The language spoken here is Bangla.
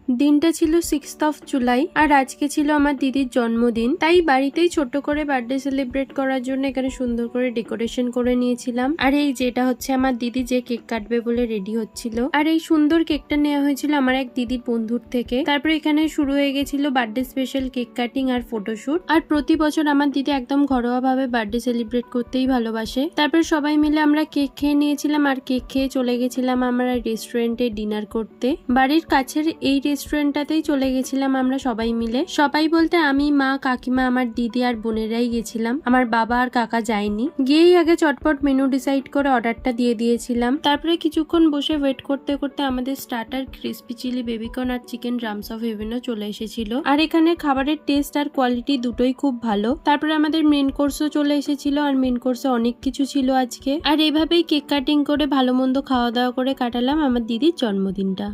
দিনটা ছিল 6 জুলাই আর আজকে ছিল আমার দিদির জন্মদিন, তাই বাড়িতেই ছোট করে বার্থডে সেলিব্রেট করার জন্য এখানে সুন্দর করে ডেকোরেশন করে নিয়েছিলাম। আর এই যেটা হচ্ছে আমার দিদি যে কেক কাটবে বলে রেডি হচ্ছিল, আর এই সুন্দর কেকটা নেওয়া হয়েছিল আমার এক দিদির বন্ধুর থেকে। তারপরে এখানে শুরু হয়ে গেছিল বার্থডে স্পেশাল কেক কাটিং আর ফটোশুট। আর প্রতি বছর আমার দিদি একদম ঘরোয়া ভাবে বার্থডে সেলিব্রেট করতেই ভালোবাসে। তারপরে সবাই মিলে আমরা কেক খেয়ে নিয়েছিলাম আর কেক খেয়ে চলে গেছিলাম আমরা রেস্টুরেন্টে ডিনার করতে। বাড়ির কাছের এই রেস্টুরেন্টটাতেই চলে গেছিলাম আমরা সবাই মিলে। সবাই বলতে আমি, মা, কাকিমা, আমার দিদি আর বোনেরাই গেছিলাম, আমার বাবা আর কাকা যায়নি। গিয়েই আগে চটপট মেনু ডিসাইড করে অর্ডারটা দিয়ে দিয়েছিলাম। তারপরে কিছুক্ষণ বসে ওয়েট করতে করতে আমাদের স্টার্টার ক্রিসপি চিলি বেবিকর্ন আর চিকেন ড্রামস অফ হেভেনও চলে এসেছিল। আর এখানে খাবারের টেস্ট আর কোয়ালিটি দুটোই খুব ভালো। তারপরে আমাদের মেন কোর্সও চলে এসেছিল আর মেন কোর্সে অনেক কিছু ছিল আজকে। আর এইভাবেই কেক কাটিং করে ভালো মন্দ খাওয়া দাওয়া করে কাটালাম আমার দিদির জন্মদিনটা।